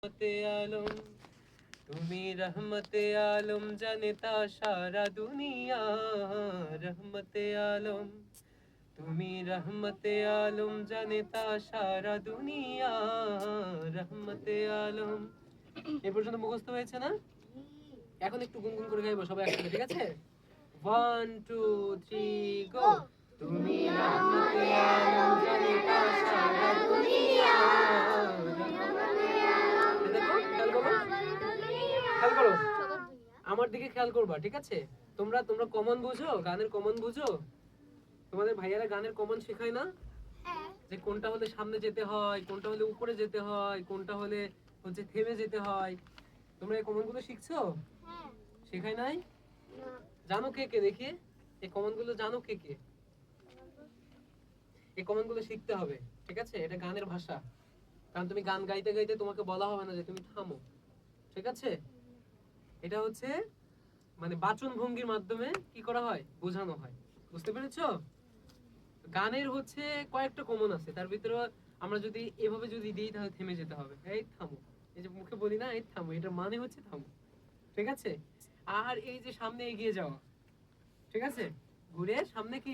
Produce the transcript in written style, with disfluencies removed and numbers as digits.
রহমতে আলম, তুমি রহমতে আলম জানেতা সারা দুনিয়া। রহমতে আলম, তুমি রহমতে আলম জানেতা সারা দুনিয়া। রহমতে আলম। এই পর্যন্ত মুখস্থ হয়েছে না? এখন একটু গুনগুন করে গাইবো সবাই একসাথে, ঠিক আছে? 1 2 3 গো। তুমি রহমতে আলম জানেতা সারা দুনিয়া। দেখো, খেয়াল করো, খেয়াল করো, আমার দিকে খেয়াল করবা, ঠিক আছে? তোমরা তোমরা কমন বুঝো, গানের কমন বুঝো? তোমাদের ভাইয়ারা গানের কমন শেখায় না? যে কোনটা হলে সামনে যেতে হয়, কোনটা হলে উপরে যেতে হয়, কোনটা হলে হচ্ছে থেমে যেতে হয়। তোমরা এই কমন গুলো শিখছো? শেখায় নাই? জানো কে কে দেখি? এই কমন গুলো জানো কে কে? এই কমন গুলো শিখতে হবে, ঠিক আছে? এটা গানের ভাষা। কারণ তুমি গান গাইতে গাইতে তোমাকে বলা হবে না যে তুমি থামো, ঠিক আছে? এটা হচ্ছে মানে বাচন ভঙ্গির মাধ্যমে কি করা হয়, বোঝানো হয়। বুঝতে পেরেছো? গানের হচ্ছে কয়েকটা কমন আছে, তার ভিতরে আমরা যদি এভাবে যদি দিই তাহলে থেমে যেতে হবে, এই থামো। এই যে মুখে বলি না এই থামো, এটার মানে হচ্ছে থামো, ঠিক আছে? আর এই যে সামনে এগিয়ে যাওয়া, ঠিক আছে? ঘুরে সামনে কি